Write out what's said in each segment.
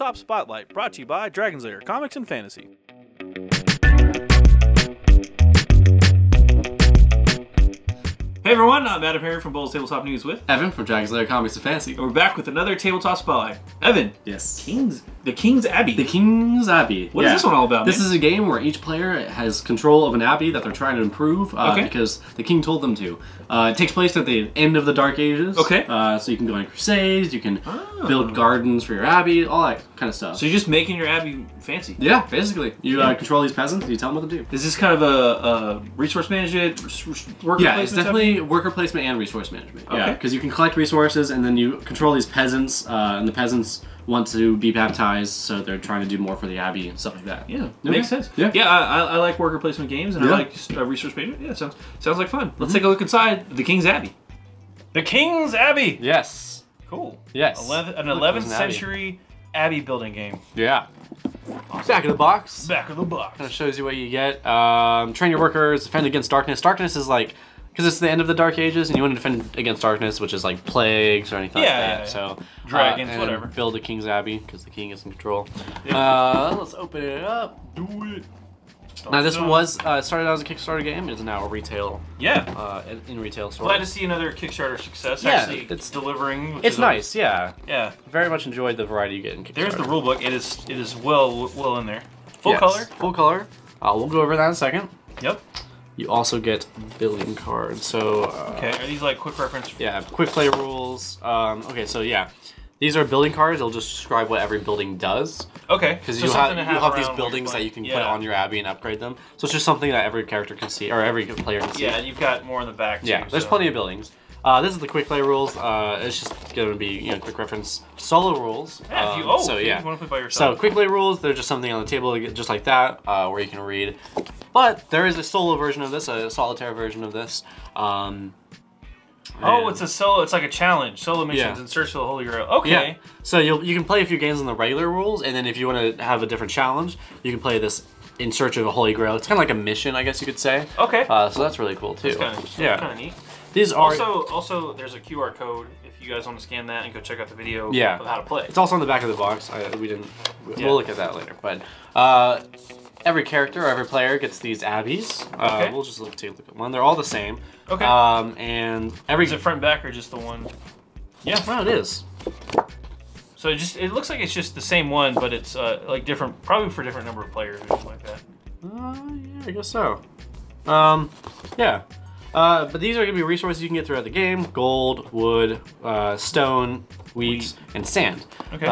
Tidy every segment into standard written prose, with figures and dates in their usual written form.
Tabletop Spotlight, brought to you by Dragon's Lair Comics and Fantasy. Hey everyone, I'm AdamHarry from Bowls Tabletop News with Evan from Dragon's Lair Comics and Fantasy. And we're back with another Tabletop Spotlight. Evan. Yes. The King's Abbey. The King's Abbey. What is this one all about, This man? is a game where each player has control of an abbey that they're trying to improve because the king told them to. It takes place at the end of the Dark Ages. Okay. So you can go on crusades, you can build gardens for your abbey, all that kind of stuff. So you're just making your abbey fancy? Yeah, basically. You control these peasants, you tell them what to do. Is this kind of a resource management, worker placement? It's definitely worker placement and resource management. Okay. Yeah, because you can collect resources and then you control these peasants, and the peasants want to be baptized, so they're trying to do more for the abbey and stuff like that. Yeah, makes sense. Yeah, I like worker placement games, and I like resource management. Yeah, sounds like fun. Let's take a look inside the King's Abbey. The King's Abbey. Yes. Cool. Yes. An 11th century Abbey building game. Yeah. Awesome. Back of the box. Back of the box. Kind of shows you what you get. Train your workers, defend against darkness. Darkness is like, because it's the end of the Dark Ages, and you want to defend against darkness, which is like plagues or anything like that. Yeah. So dragons, and whatever. Build a King's Abbey because the king is in control. Let's open it up. Do it. Now this was started out as a Kickstarter game. It's now a retail. Yeah. In retail stores. Glad to see another Kickstarter success. Yeah, Actually, it's delivering. It's nice. Yeah. Yeah. Very much enjoyed the variety you get in Kickstarter. There's the rule book. It is well in there. Full color. Full color. We'll go over that in a second. Yep. You also get building cards. So okay, are these like quick reference? Yeah, quick play rules. Okay, so yeah, these are building cards. They'll just describe what every building does. Okay. Because you have these buildings that you can put on your abbey and upgrade them. So it's just something that every character can see, or every player can see. Yeah, and you've got more in the back too. Yeah, there's plenty of buildings. This is the quick play rules. It's just going to be quick reference solo rules. Yeah, you want to play by yourself. So quick play rules, they're just something on the table just like that, where you can read. But there is a solo version of this, a solitaire version of this. It's a solo. It's like a challenge. Solo missions in search for the Holy Grail. Okay. Yeah. So you can play a few games on the regular rules, and then if you want to have a different challenge, you can play this in search of a Holy Grail. It's kind of like a mission, I guess you could say. Okay. So that's really cool too. That's kind of neat. These are also there's a QR code if you guys want to scan that and go check out the video of how to play. It's also on the back of the box. We'll look at that later. But every character or every player gets these abbeys. We'll just take a look at one. They're all the same. Okay. And is it front and back or just the one? Yeah. No, it is. So it looks like it's just the same one, but it's like different, probably for different number of players or something like that. Yeah, I guess so. Yeah. But these are going to be resources you can get throughout the game: gold, wood, stone, wheat, and sand. Okay.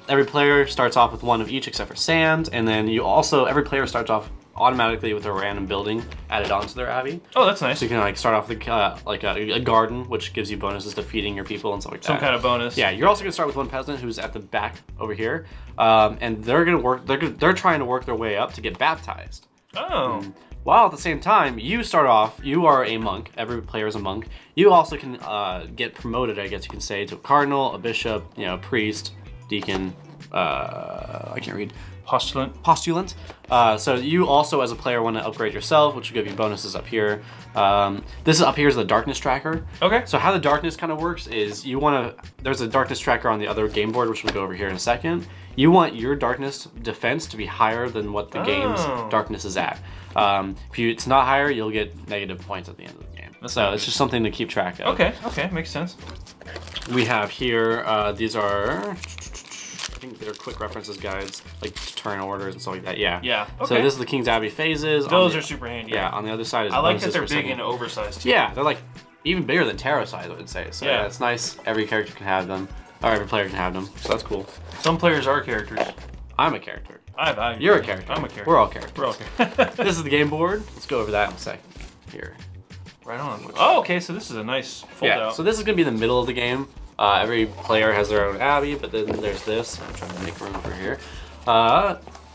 Every player starts off with one of each except for sand, and then every player starts off automatically with a random building added onto their abbey. Oh, that's nice. So you can start off with a garden, which gives you bonuses to feeding your people and stuff like that. Some kind of bonus. Yeah, you're also going to start with one peasant who's at the back over here, and they're going to work. They're trying to work their way up to get baptized. Oh. While at the same time, you start off, you are a monk. Every player is a monk. You also can get promoted, I guess you can say, to a cardinal, a bishop, priest, deacon, I can't read. Postulant. So you also, as a player, want to upgrade yourself, which will give you bonuses up here. This up here is the darkness tracker. Okay. So how the darkness kind of works is there's a darkness tracker on the other game board, which we'll go over here in a second. You want your darkness defense to be higher than what the game's darkness is at. If it's not higher, you'll get negative points at the end of the game. So it's just something to keep track of. Okay, makes sense. We have here, these are, I think they're quick references guides, like turn orders and stuff like that. Yeah. Yeah. Okay. So this is the King's Abbey phases. Those are super handy. Yeah. On the other side is. I like that they're big and oversized. Yeah, they're like even bigger than tarot size, I would say. So yeah, it's nice. Every character can have them, or every player can have them. So that's cool. Some players are characters. I'm a character. You're a character. I'm a character. We're all characters. We're all characters. This is the game board. Let's go over that in a second. Here. Right on. Oh, okay. So this is a nice fold out. So this is gonna be the middle of the game. Every player has their own abbey, but then there's this. I'm trying to make room for here.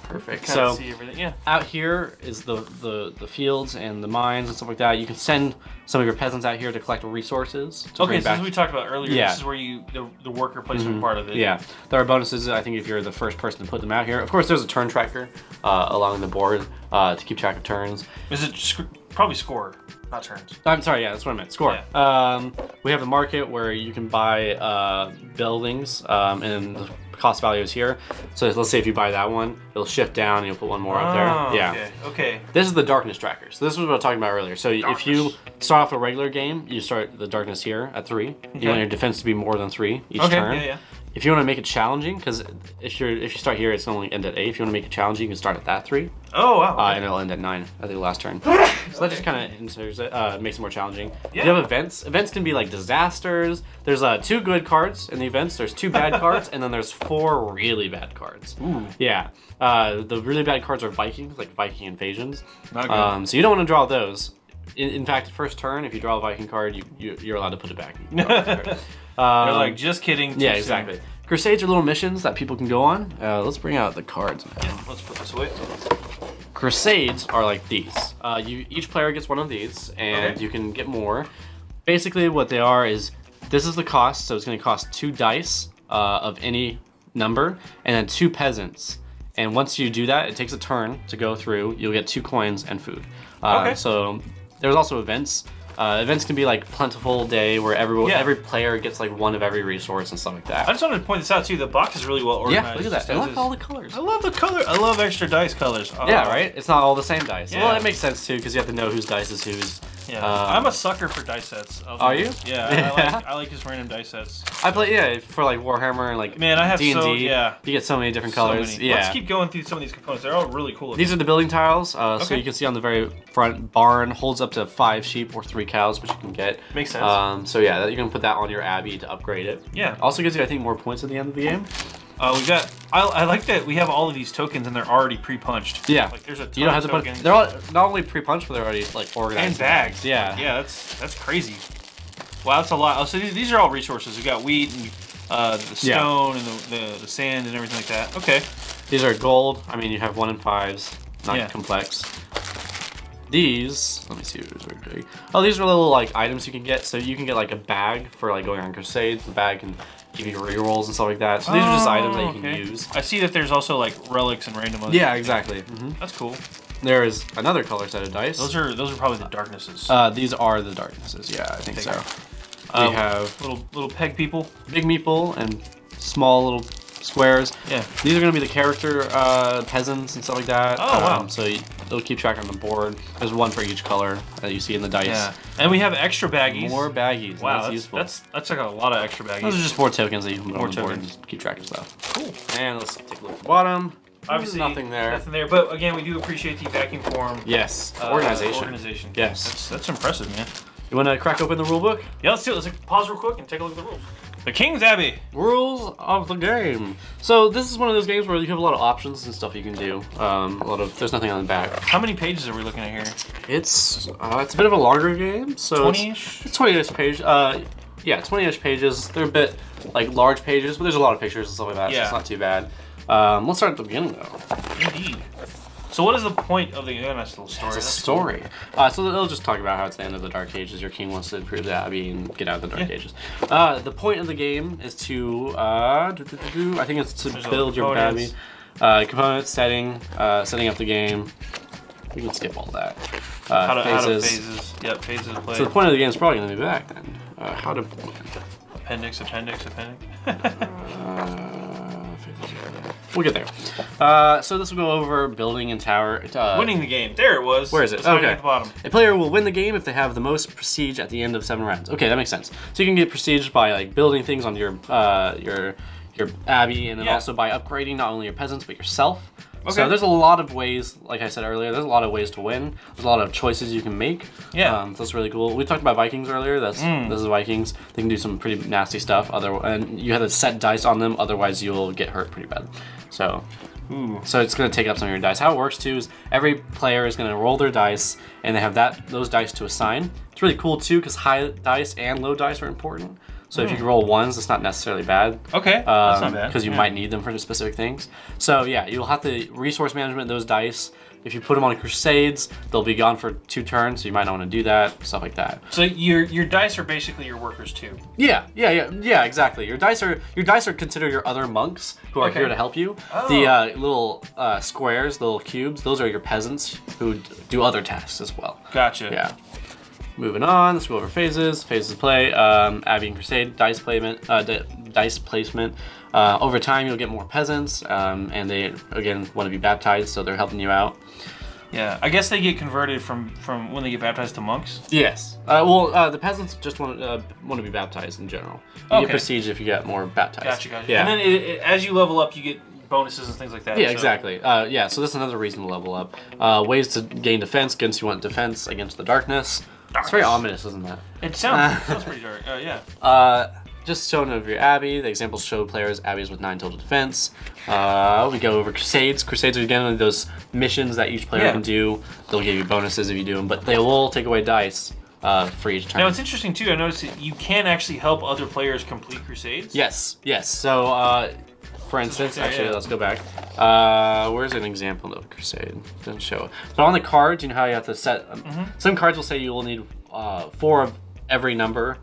Perfect. So see everything. Yeah. Out here is the fields and the mines and stuff like that. You can send some of your peasants out here to collect resources. Okay, so as we talked about earlier, this is where the worker placement part of it. Yeah, there are bonuses. I think if you're the first person to put them out here. Of course, there's a turn tracker along the board to keep track of turns. Is it probably scored? Not turns. I'm sorry, yeah, that's what I meant. Score. Yeah. We have the market where you can buy buildings and cost value is here. So let's say if you buy that one, it'll shift down and you'll put one more up there. Yeah. Okay. This is the darkness tracker. So this is what I was talking about earlier. So if you start off a regular game, you start the darkness here at 3. Okay. You want your defense to be more than 3 each turn. Yeah. If you want to make it challenging, because if you start here, it's only end at 8. If you want to make it challenging, you can start at that 3. Oh wow. Okay. And it'll end at 9 at the last turn. So that just kind of makes it more challenging. Yeah. You have events. Events can be like disasters. There's 2 good cards in the events. There's 2 bad cards, and then there's 4 really bad cards. Ooh. Yeah. The really bad cards are Vikings, like Viking invasions. Not good. So you don't want to draw those. In fact, first turn, if you draw a Viking card, you're allowed to put it back. They're like, just kidding. Yeah, exactly. Crusades are little missions that people can go on. Let's bring out the cards, man. Yeah, let's put this away. Crusades are like these. Each player gets one of these, and you can get more. Basically, what they are is, this is the cost, so it's going to cost 2 dice of any number, and then 2 peasants. And once you do that, it takes a turn to go through. You'll get 2 coins and food. So there's also events. Events can be like plentiful day where every player gets like 1 of every resource and stuff like that. I just wanted to point this out too. The box is really well organized. Yeah, look at that. I love all the colors. I love the color. I love extra dice colors. Yeah, right? It's not all the same dice. Yeah. Well, it makes sense too because you have to know whose dice is whose. Yeah, I'm a sucker for dice sets. Are you? Yeah, I like just random dice sets. I play for like Warhammer and like I have D&D. You get so many different colors. Yeah. Let's keep going through some of these components. They're all really cool. These are the building tiles. So you can see on the very front, barn holds up to 5 sheep or 3 cows, which you can get. Makes sense. So yeah, you can put that on your Abbey to upgrade it. Yeah. Also gives you, I think, more points at the end of the game. We got. I like that we have all of these tokens and they're already pre-punched. Yeah. Like there's a ton you don't have of to tokens. put. They're all not only pre-punched, but they're already like organized. And bags. Yeah. Yeah, that's crazy. Wow, that's a lot. Oh, so these are all resources. We got wheat and the stone and the sand and everything like that. Okay. These are gold. I mean, you have 1 and 5s. Not complex. These, let me see what these are big. Oh, these are little like items you can get. So you can get like a bag for like going on crusades. The bag can give you rerolls and stuff like that. So these are just items that you can use. I see that there's also like relics and random ones. Yeah, exactly. That's cool. There is another color set of dice. Those are probably the darknesses. These are the darknesses. Yeah, I think so. We have little peg people, big meeple, and small little squares. Yeah. These are going to be the character peasants and stuff like that. Oh, wow. So they'll keep track on the board. There's 1 for each color that you see in the dice. Yeah. And we have extra baggies. More baggies. Wow, that's useful. That's like a lot of extra baggies. Those are just 4 tokens that you can put on the board and just keep track of stuff. Cool. And let's take a look at the bottom. Obviously, nothing there. Nothing there. But again, we do appreciate the vacuum form. Yes. Organization. Organization. Yes. That's impressive, man. You want to crack open the rule book? Yeah, let's do it. Let's pause real quick and take a look at the rules. The King's Abbey. Rules of the game. So this is one of those games where you have a lot of options and stuff you can do. There's nothing on the back. How many pages are we looking at here? It's a bit of a longer game. So 20-ish? It's 20-ish pages. Yeah, 20-ish pages. They're a bit like large pages, but there's a lot of pictures and stuff like that, so it's not too bad. Let's start at the beginning though. Indeed. So what is the point of the nice little story? It's a story. So they'll just talk about how it's the end of the Dark Ages. Your king wants to improve the Abbey and get out of the Dark Ages. The point of the game is to, I think it's to build your Abbey. Components, setting up the game. We can skip all that. Phases. Yep, phases of play. So the point of the game is probably going to be back then. How to plan. Appendix. We'll get there. So this will go over building and tower. Winning the game. There it was. Where is it? It's okay. at the bottom. A player will win the game if they have the most prestige at the end of 7 rounds. Okay, that makes sense. So you can get prestige by like building things on your Abbey, and then also by upgrading not only your peasants but yourself. Okay. So there's a lot of ways, like I said earlier, there's a lot of ways to win. There's a lot of choices you can make. Yeah. So that's really cool. We talked about Vikings earlier. This is Vikings. They can do some pretty nasty stuff. And you have to set dice on them, otherwise you'll get hurt pretty bad. So it's going to take up some of your dice. How it works too is every player is going to roll their dice, and they have those dice to assign. It's really cool too because high dice and low dice are important. So if you can roll 1s, it's not necessarily bad. Okay, that's not bad. Because you might need them for specific things. So yeah, you'll have to resource management those dice. If you put them on crusades, they'll be gone for 2 turns, so you might not want to do that, stuff like that. So your dice are basically your workers too. Yeah, exactly. Your dice are considered your other monks who are here to help you. Oh. The little squares, the little cubes, those are your peasants who do other tasks as well. Gotcha. Yeah. Moving on, let's go over phases of play. Abbey and Crusade, dice placement, dice placement. Over time, you'll get more peasants, and they again want to be baptized, so they're helping you out. Yeah, I guess they get converted from when they get baptized to monks. Yes. The peasants just want to be baptized in general. You get prestige if you get more baptized. Gotcha. Yeah. And then as you level up, you get bonuses and things like that. Yeah, exactly. So that's another reason to level up. Ways to gain defense against you want defense against the darkness. It's very ominous, isn't that? It sounds pretty dark. Yeah. Just showing over your Abbey. The examples show players Abbeys with 9 total defense. We go over Crusades. Crusades are again those missions that each player can do. They'll give you bonuses if you do them, but they will take away dice for each turn. Now it's interesting too. I noticed that you can actually help other players complete Crusades. Yes. So, for instance, let's go back. Where's an example of Crusade? Doesn't show it. But on the cards, you know how you have to set. Some cards will say you will need 4 of every number.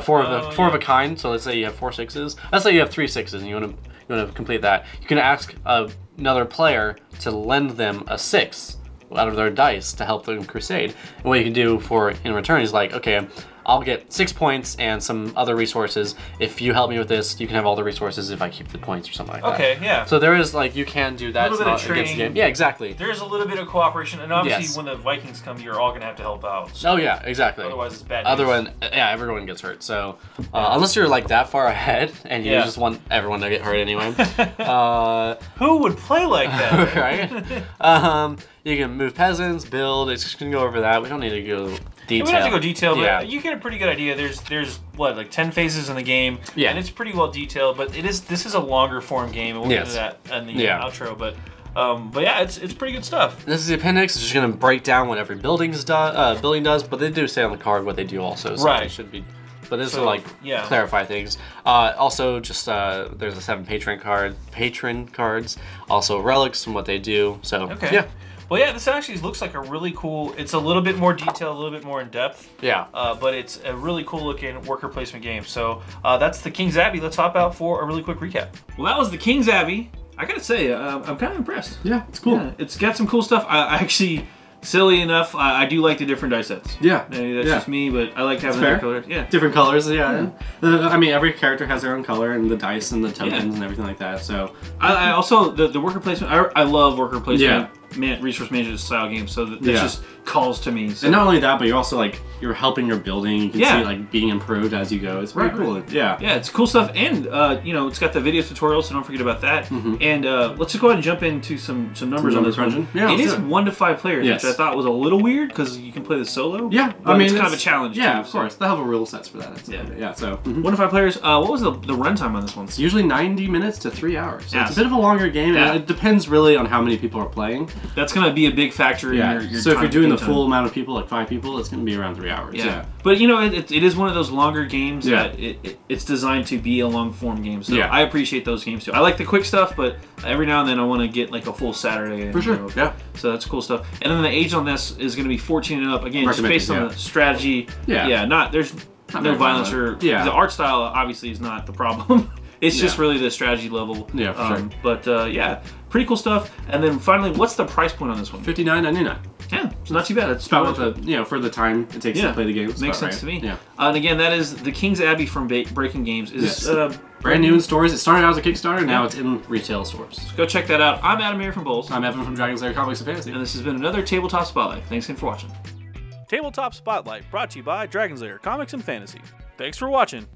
Four of a kind. So let's say you have 4 6s. Let's say you have 3 6s and you want to complete that. You can ask another player to lend them a 6 out of their dice to help them crusade. And what you can do in return is like, okay, I'll get 6 points and some other resources. If you help me with this, you can have all the resources if I keep the points or something like that. Okay, yeah. So there is like, you can do that. A little bit of trading. Game. Yeah, exactly. There's a little bit of cooperation, and obviously when the Vikings come, you're all gonna have to help out. So oh yeah, exactly. Otherwise it's bad news. Everyone gets hurt. So unless you're like that far ahead and you just want everyone to get hurt anyway. Who would play like that? Right? You can move peasants, build. It's just gonna go over that. We don't need to go detail. We don't have to go detail, but you get a pretty good idea. There's what, like 10 phases in the game, and it's pretty well detailed. But this is a longer form game, and we'll get to that in the outro. But yeah, it's pretty good stuff. This is the appendix. It's just gonna break down what every building does, but they do say on the card what they do also. So it should be. But this will clarify things. Also, just there's a 7 patron cards. Also relics and what they do. So yeah. Well, yeah, this actually looks like a really cool. It's a little bit more detailed, a little bit more in depth. Yeah. But it's a really cool looking worker placement game. So that's the King's Abbey. Let's hop out for a really quick recap. Well, that was the King's Abbey. I gotta say, I'm kind of impressed. Yeah, it's cool. Yeah, it's got some cool stuff. I actually. Silly enough, I do like the different dice sets. Yeah. Maybe that's just me, but I like having different colors. Yeah. Different colors, I mean, every character has their own color, and the dice and the tokens and everything like that, so. I also, the worker placement, I love worker placement, resource management style games, so that just calls to me. So. And not only that, but you're also like, you're helping your building, you can see like being improved as you go. It's pretty cool. Yeah. Yeah, it's cool stuff, and it's got the video tutorials, so don't forget about that. And let's just go ahead and jump into some numbers on this one. Yeah, it is 1 to 5 players, which I thought was a little weird because you can play this solo. Yeah, I mean, it's kind of a challenge. Yeah, of course. They'll have a rule sets for that. Yeah. So 1 to 5 players. What was the runtime on this one? It's usually 90 minutes to 3 hours. So it's a bit of a longer game, and it depends really on how many people are playing. That's gonna be a big factor in your so if you're doing the full amount of people, like 5 people, it's gonna be around 3 hours. Yeah. But it is one of those longer games that it's designed to be a long form game. So I appreciate those games too. I like the quick stuff, but every now and then I want to get like a full Saturday. For sure. Yeah. So that's cool stuff. And then the age on this is going to be 14 and up. Again, just based on the strategy. Yeah. There's no violence or the art style obviously is not the problem. It's just really the strategy level. Yeah, for sure. But yeah, pretty cool stuff. And then finally, what's the price point on this one? $59.99. Yeah, it's not too bad. It's about what for the time it takes to play the game. Makes sense to me. Yeah. And again, that is the King's Abbey from Breaking Games. Is brand new in stores. It started out as a Kickstarter. Now it's in retail stores. So go check that out. I'm AdamHarry from Bowls. I'm Evan from Dragon's Lair Comics and Fantasy. And this has been another Tabletop Spotlight. Thanks again for watching. Tabletop Spotlight brought to you by Dragon's Lair Comics and Fantasy. Thanks for watching.